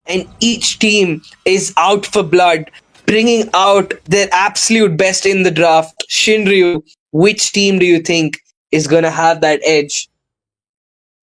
and each team is out for blood, bringing out their absolute best in the draft. Shinryu, which team do you think is going to have that edge?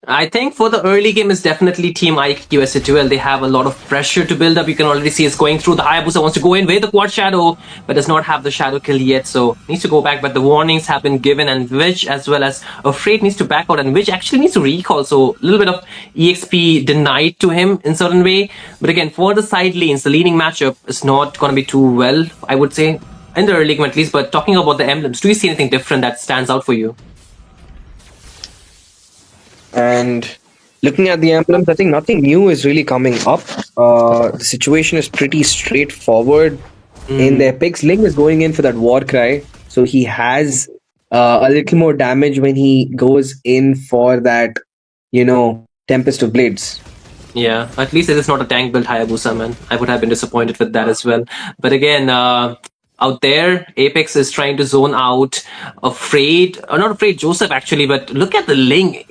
I think for the early game is definitely Team IQ S8UL. They have a lot of pressure to build up. You can already see it's going through. The Hayabusa wants to go in with the quad shadow, but does not have the shadow kill yet, so needs to go back. But the warnings have been given, and Witch as well as Afraid needs to back out, and Witch actually needs to recall. So a little bit of EXP denied to him in certain way. But again, for the side lanes, the leading matchup is not going to be too well, I would say, in the early game at least. But talking about the emblems, do you see anything different that stands out for you? And looking at the emblems, I think nothing new is really coming up. The situation is pretty straightforward. In the Epics, Ling is going in for that war cry, so he has a little more damage when he goes in for that, Tempest of Blades. Yeah, at least it is not a tank build Hayabusa, man. I would have been disappointed with that as well. But again, out there, Apex is trying to zone out. Afraid, or not Afraid, Joseph actually, but look at the Ling.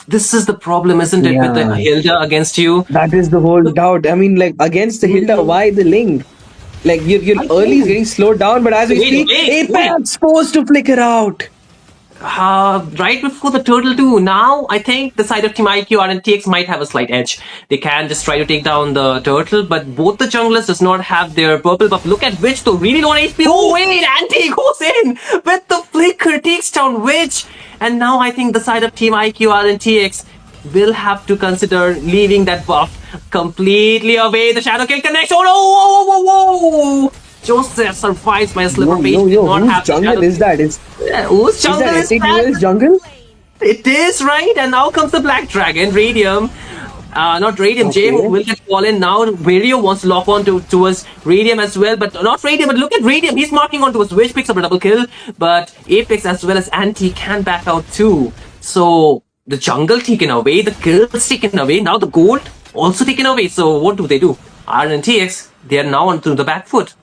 This is the problem, isn't it, with the Hilda against you? That is the whole doubt. I mean, like, against the Hilda, why the Ling? Like, your early is getting slowed down, but as we speak, Apex supposed to flicker out. Right before the turtle too. Now I think the side of Team IQ RNTX might have a slight edge. They can just try to take down the turtle, but both the junglers does not have their purple buff. Look at Witch though, really low on HP. Oh wait, Anti goes in with the flicker, takes down Witch, and now I think the side of Team IQ RNTX will have to consider leaving that buff completely away. The shadow kill connects. Oh no! Whoa, whoa, whoa, whoa! Joseph survives by a slip of faith. Whose jungle is that? Whose jungle is that? Jungle? It is, right? And now comes the Black Dragon, Radium. Not Radium, okay. Jay will get fallen now. Vario wants to lock on towards Radium as well, but not Radium, but look at Radium. He's marking on towards Wish, picks up a double kill, but Apex as well as Anti can back out too. So the jungle taken away, the kills taken away, now the gold also taken away. So what do? RNTX, they are now onto the back foot.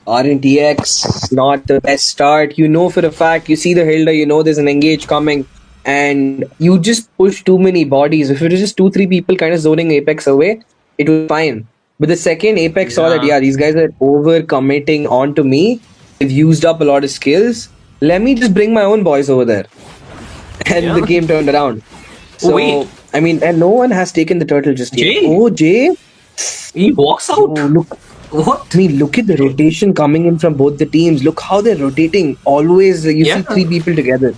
RNTX, not the best start. You know for a fact, you see the Hilda, you know there's an engage coming, and you just push too many bodies. If it was just 2-3 people kind of zoning Apex away, it was fine. But the second Apex saw that, these guys are over-committing onto me, they've used up a lot of skills, let me just bring my own boys over there. And the game turned around. So, I mean, and no one has taken the turtle just yet. Oh, Jay? He walks out? Oh, look. What? I mean, look at the rotation coming in from both the teams. Look how they're rotating. Always, you see 3 people together.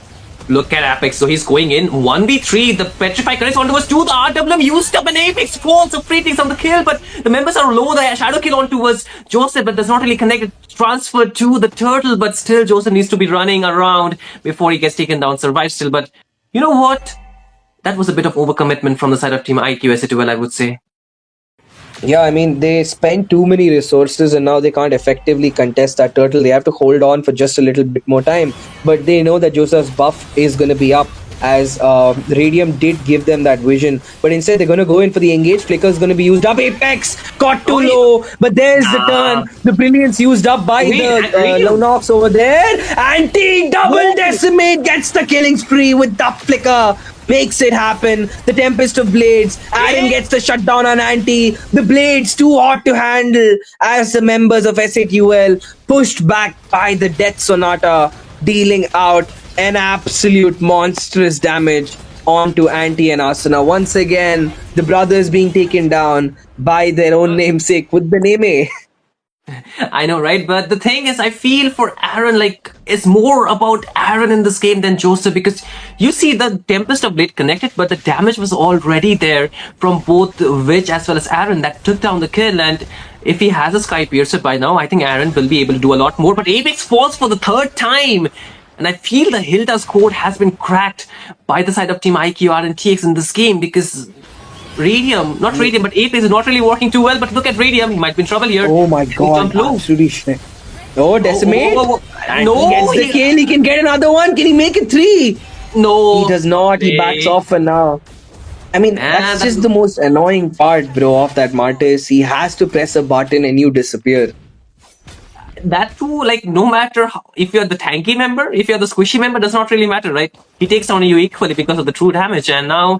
Look at Apex. So he's going in 1v3. The Petrify connects onto us 2. The RWM used up an Apex falls. So Free takes on the kill, but the members are low. The shadow kill onto was Joseph, but does not really connect. It transferred to the turtle, but still Joseph needs to be running around before he gets taken down. Survives still, but you know what? That was a bit of overcommitment from the side of Team IQ S8UL, I would say. Yeah, I mean, they spent too many resources and now they can't effectively contest that turtle. They have to hold on for just a little bit more time. But they know that Joseph's buff is going to be up, as Radium did give them that vision. But instead, they're going to go in for the engage. Flicker is going to be used up. Apex got too low. But there's the turn. The brilliance used up by the Lonox over there. Anti double decimate gets the killing spree with the Flicker. Makes it happen. The Tempest of Blades. Aaron gets the shutdown on Anti. The Blades too hot to handle as the members of S8UL pushed back by the Death Sonata, dealing out an absolute monstrous damage onto Anti and Asuna. Once again, the brothers being taken down by their own namesake with the name. I know, right? But the thing is, I feel for Aaron, like, it's more about Aaron in this game than Joseph, because you see the Tempest of Blade connected, but the damage was already there from both Witch as well as Aaron that took down the kill. And if he has a Sky Piercer by now, I think Aaron will be able to do a lot more. But Apex falls for the 3rd time. And I feel the Hilda's code has been cracked by the side of Team IQ RNTX in this game, because Radium, not Radium, but Apex is not really working too well. But look at Radium, he might be in trouble here. Oh my god, absolutely shit. Oh, Decimate. No, he gets the kill, he can get another one. Can he make it 3? No. He does not, he backs off for now. I mean, that's just the most annoying part, bro, of that Martis. He has to press a button and you disappear. That too, like, no matter how, if you're the tanky member, if you're the squishy member, does not really matter, right? He takes down you equally because of the true damage. And now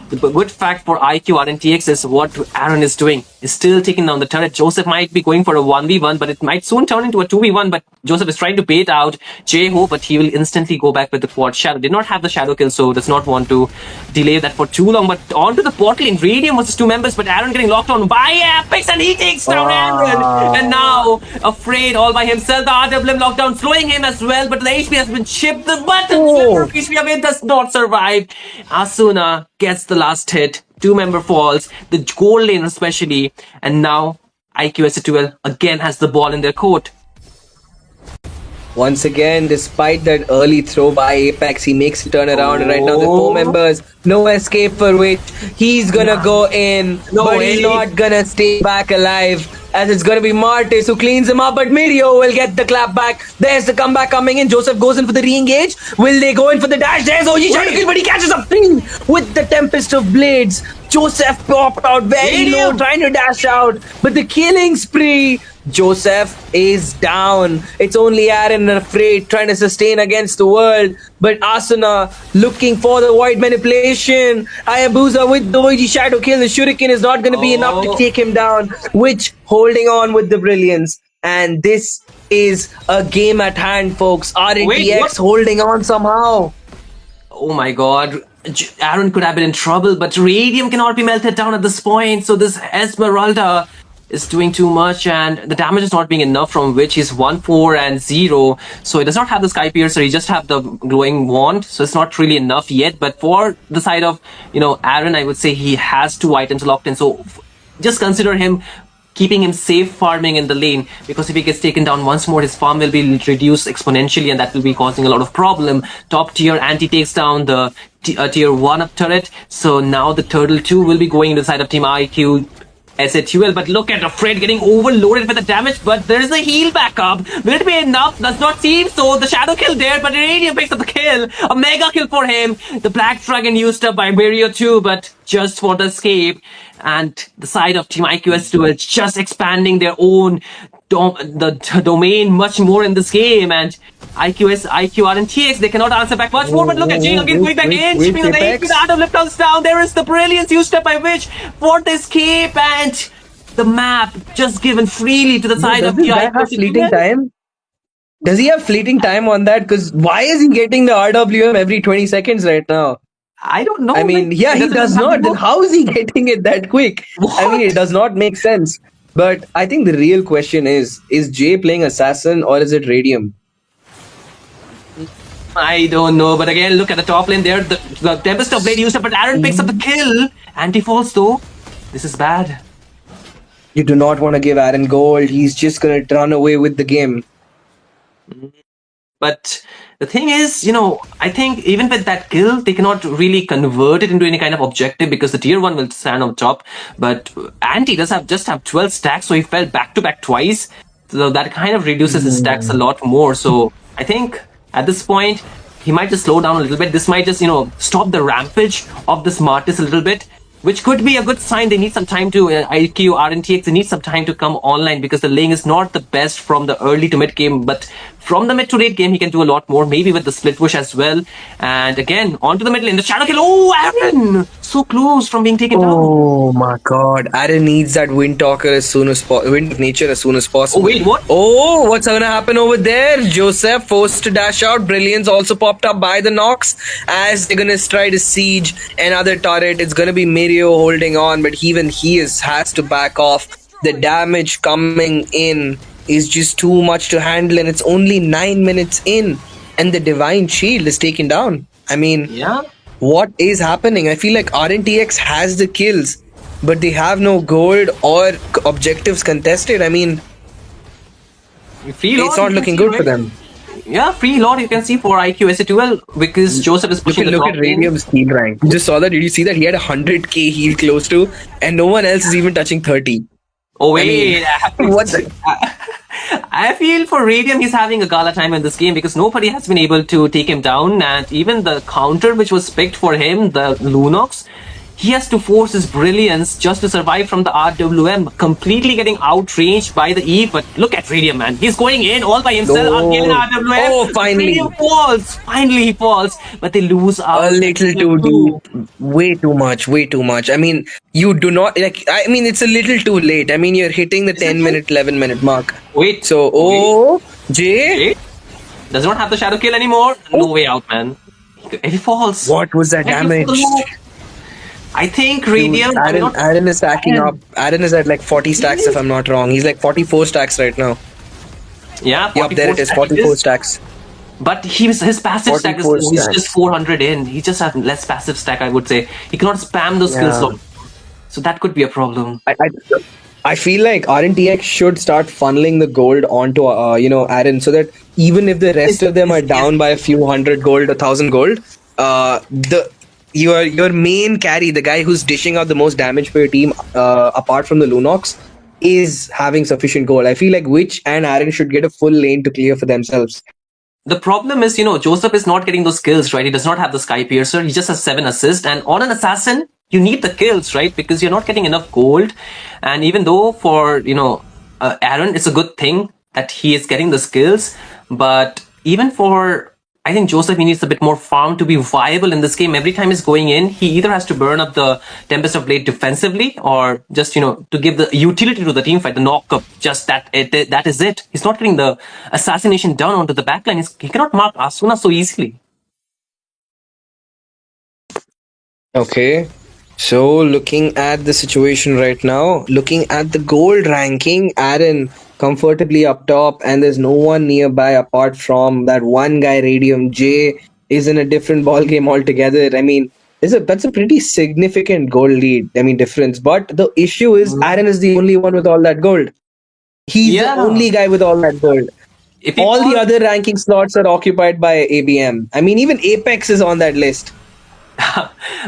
the good fact for IQ RNTX is what Aaron is doing. Is still taking down the turret. Joseph might be going for a 1v1, but it might soon turn into a 2v1. But Joseph is trying to bait out Jeho, but he will instantly go back with the quad. Shadow did not have the shadow kill, so does not want to delay that for too long. But onto the portal in Radium versus two members, but Aaron getting locked on by Apex, and he takes down Aaron. And now, afraid all by himself, the RWM lockdown slowing him as well, but the HP has been chipped. The button HP away does not survive. Asuna gets the last hit. Two-member falls, the gold lane especially, and now IQ S8UL again has the ball in their court. Once again, despite that early throw by Apex, he makes a turnaround. Right now, the four members, no escape for which he's gonna go in, but he's not gonna stay back alive. As it's gonna be Martis who cleans him up, but Mirio will get the clap back. There's the comeback coming in. Joseph goes in for the re-engage. Will they go in for the dash? There's OG trying to kill, but he catches up clean with the Tempest of Blades. Joseph popped out very low, trying to dash out, but the killing spree. Joseph is down. It's only Aaron and Afraid trying to sustain against the world. But Asuna looking for the void manipulation. Hayabusa with the OG shadow kill. The shuriken is not going to be enough to take him down. Which holding on with the brilliance. And this is a game at hand, folks. RNTX holding on somehow. Oh my god. Aaron could have been in trouble, but Radium cannot be melted down at this point. So this Esmeralda is doing too much, and the damage is not being enough, from which he's 1-4 and 0. So he does not have the Sky Piercer, he just have the glowing wand, so it's not really enough yet. But for the side of, Aaron, I would say he has two items locked in, so just consider him keeping him safe farming in the lane, because if he gets taken down once more, his farm will be reduced exponentially, and that will be causing a lot of problem. Top tier anti takes down the tier 1 up turret, so now the Turtle 2 will be going into the side of Team IQ S8UL, but look at Afraid getting overloaded with the damage, but there's a heal backup. Will it be enough? Does not seem so. The shadow kill there, but Radium picks up the kill. A mega kill for him. The Black Dragon used up by Mario too, but just for the escape. And the side of Team IQ S8UL just expanding their own domain much more in this game, and IQ RNTX, they cannot answer back much more, but look at Jing again going back in, chipping on the HP, the Art of Lift comes down. There is the brilliance used up by Witch for the escape, and the map just given freely to the side of the IQ. Have fleeting time? Does he have fleeting time on that? Because why is he getting the RWM every 20 seconds right now? I don't know. I mean, he does not. Then how is he getting it that quick? What? I mean, it does not make sense. But I think the real question is Jay playing Assassin or is it Radium? I don't know, but again, look at the top lane there. The Tempest of Blade used up, but Aaron picks up the kill. Anti-falls though. This is bad. You do not want to give Aaron gold. He's just going to run away with the game. But the thing is, I think even with that kill, they cannot really convert it into any kind of objective, because the tier 1 will stand on top. But Anti does just have 12 stacks, so he fell back-to-back twice. So that kind of reduces his stacks a lot more. So I think at this point, he might just slow down a little bit. This might just, stop the rampage of this Martis a little bit, which could be a good sign. They need some time to, IQ, RNTX, they need some time to come online, because the lane is not the best from the early to mid game, but from the mid to late game, he can do a lot more, maybe with the split push as well. And again, onto the mid lane, the shadow kill. Oh, Aaron! So close from being taken down. Oh my god. Aaron needs that Wind Talker as soon as possible. Wind of Nature as soon as possible. Oh, wait, what? Oh, what's gonna happen over there? Joseph forced to dash out. Brilliance also popped up by the Nox as they're gonna try to siege another turret. It's gonna be Mirio holding on, but even he has to back off. The damage coming in is just too much to handle, and it's only 9 minutes in, and the Divine Shield is taken down. I mean, what is happening? I feel like RNTX has the kills, but they have no gold or objectives contested. I mean, it's not looking good for them. Yeah, free lot you can see for IQ S8UL, because Joseph is pushing look at Radium's heal rank. Just saw that. Did you see that? He had 100k heal close to, and no one else is even touching 30. Oh wait, what's that? I feel for Radium, he's having a gala time in this game, because nobody has been able to take him down, and even the counter which was picked for him, the Lunox, he has to force his brilliance just to survive from the RWM, completely getting outranged by the Eve. But look at Radium, man. He's going in all by himself again, RWM. Oh, finally. Radium falls. Finally, he falls. But they lose out. A little too deep. Way too much. Way too much. I mean, you do not like. I mean, it's a little too late. I mean, you're hitting the 10-minute, 11-minute mark. Wait. So, Jay does not have the shadow kill anymore. No way out, man. He falls. What was that damage? I think Radium. Aaron is stacking up. Aaron is at like 40 stacks if I'm not wrong. He's like 44 stacks right now. Yeah, yep, there it is. 44 stacks. But his passive stack is just 400 in. He just has less passive stack, I would say. He cannot spam those skills. So that could be a problem. I feel like RNTX should start funneling the gold onto Aaron, so that even if the rest of them are down by a few hundred gold, 1,000 gold, your main carry, the guy who's dishing out the most damage for your team, apart from the Lunox, is having sufficient gold. I feel like Witch and Aaron should get a full lane to clear for themselves. The problem is, Joseph is not getting those kills, right? He does not have the Sky Piercer. He just has 7 assists. And on an assassin, you need the kills, right? Because you're not getting enough gold. And even though for, Aaron, it's a good thing that he is getting the skills. But even for, I think Joseph, he needs a bit more farm to be viable in this game. Every time he's going in, he either has to burn up the Tempest of Blade defensively or just, to give the utility to the team fight, the knock-up, just that is it. He's not getting the assassination down onto the backline. He cannot mark Asuna so easily. Okay. So, looking at the situation right now, looking at the gold ranking, Aaron comfortably up top, and there's no one nearby apart from that one guy, Radium. J is in a different ball game altogether. I mean, that's a pretty significant gold lead. I mean, difference. But the issue is, Aaron is the only one with all that gold. He's the only guy with all that gold. All the other ranking slots are occupied by ABM. I mean, even Apex is on that list.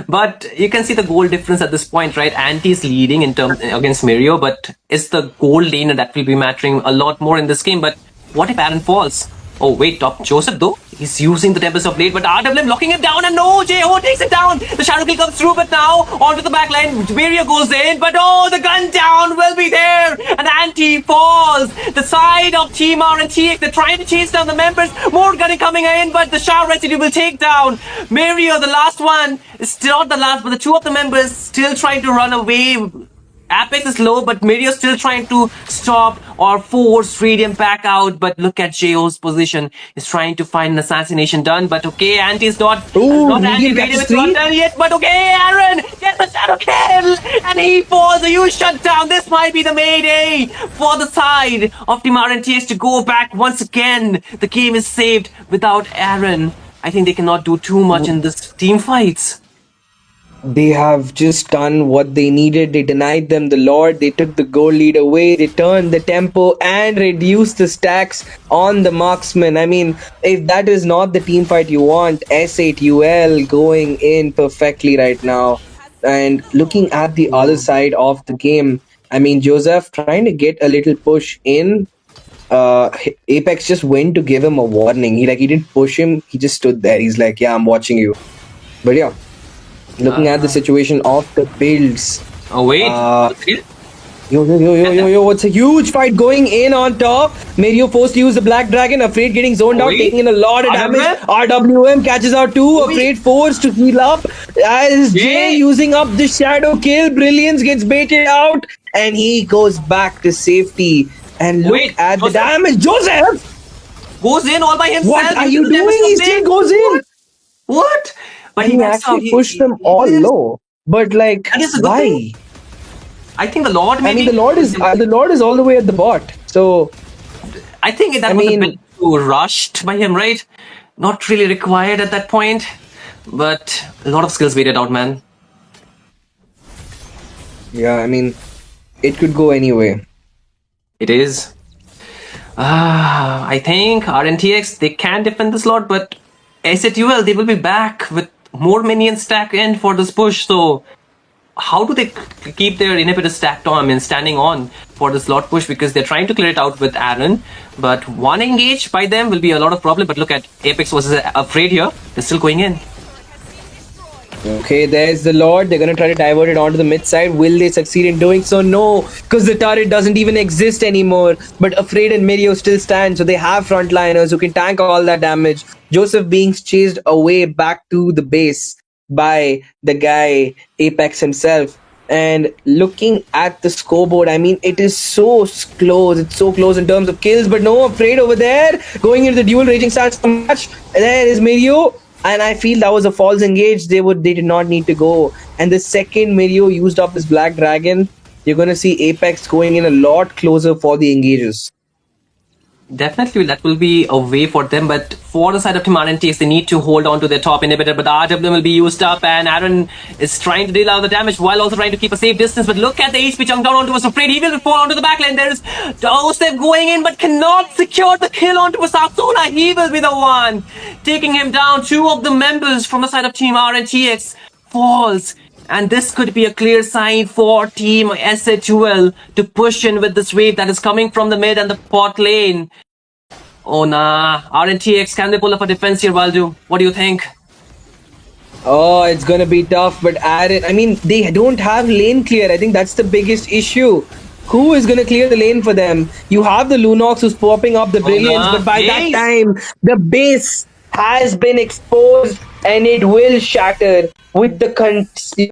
But you can see the goal difference at this point, right? Anti is leading in terms against Mirio, but it's the goal laner that will be mattering a lot more in this game. But what if Aaron falls? Oh, wait, top Joseph though. He's using the Tempest of Blade, but RWM locking him down, and no, JO takes it down. The Shadow Kill comes through, but now onto the backline. Mirio goes in, but the gun down will be there, and Anti falls. The side of Team RNTX, they're trying to chase down the members. More gunning coming in, but the Shower Residue will take down Mirio, the last one. It's not the last, but the 2 of the members still trying to run away. Apex is low, but Mirio's still trying to stop or force Radium back out. But look at JO's position. He's trying to find an assassination done. But okay, Anti's not anti-Radium. It's not done yet. But okay, Aaron gets the shadow kill. And he falls. A huge shutdown. This might be the mayday for the side of Team RNTX to go back once again. The game is saved without Aaron. I think they cannot do too much in this team fights. They have just done what they needed. They denied them the Lord. They took the goal lead away. They turned the tempo and reduced the stacks on the marksman. I mean, if that is not the team fight you want, S8UL going in perfectly right now. And looking at the other side of the game, I mean, Joseph trying to get a little push in. Apex just went to give him a warning. He didn't push him. He just stood there. He's like, yeah, I'm watching you. But yeah. Looking at the situation of the builds. Oh, wait. Yo, it's a huge fight going in on top. Mirio forced to use the Black Dragon. Afraid getting zoned out, taking in a lot of damage. RWM catches out too. Afraid forced to heal up. As Jay using up the Shadow Kill. Brilliance gets baited out. And he goes back to safety. And look at the damage. Joseph goes in all by himself. What are you doing? He still goes in. What? But he actually pushed them all low. But why? I think the Lord. I mean, the Lord is all the way at the bot. So I think that was a bit too rushed by him, right? Not really required at that point. But a lot of skills waited out, man. Yeah, I mean, it could go anyway. It is. I think RNTX, they can defend this lot, but S8UL, they will be back with more minions stacked in for this push. So how do they keep their inhibitor stacked on and standing on for this lot push? Because they're trying to clear it out with Aaron, but one engage by them will be a lot of problem. But look at Apex was afraid here. They're still going in. Okay, there's the Lord. They're gonna try to divert it onto the mid side. Will they succeed in doing so? No, because the turret doesn't even exist anymore. But Afraid and Mirio still stand, so they have frontliners who can tank all that damage. Joseph being chased away back to the base by the guy Apex himself. And looking at the scoreboard, I mean, it is so close. It's so close in terms of kills, but no Afraid over there going into the dual raging stance match. There is Mirio, and I feel that was a false engage. They did not need to go. And the second Mirio used up his Black Dragon, you're gonna see Apex going in a lot closer for the engages. Definitely, that will be a way for them. But for the side of Team RNTX, they need to hold on to their top inhibitor. But the RW will be used up, and Aaron is trying to deal out the damage while also trying to keep a safe distance. But look at the HP chunk down onto us. Afraid he will fall onto the backline. There is Joseph going in, but cannot secure the kill onto S8UL. He will be the one taking him down. Two of the members from the side of Team RNTX falls. And this could be a clear sign for Team S8UL to push in with this wave that is coming from the mid and the bot lane. Oh nah, RNTX, can they pull up a defense here, Valdu? What do you think? Oh, it's gonna be tough, but Aaron, I mean, they don't have lane clear. I think that's the biggest issue. Who is gonna clear the lane for them? You have the Lunox who's popping up the brilliance, nah, but by that Ace. time, the base has been exposed and it will shatter with the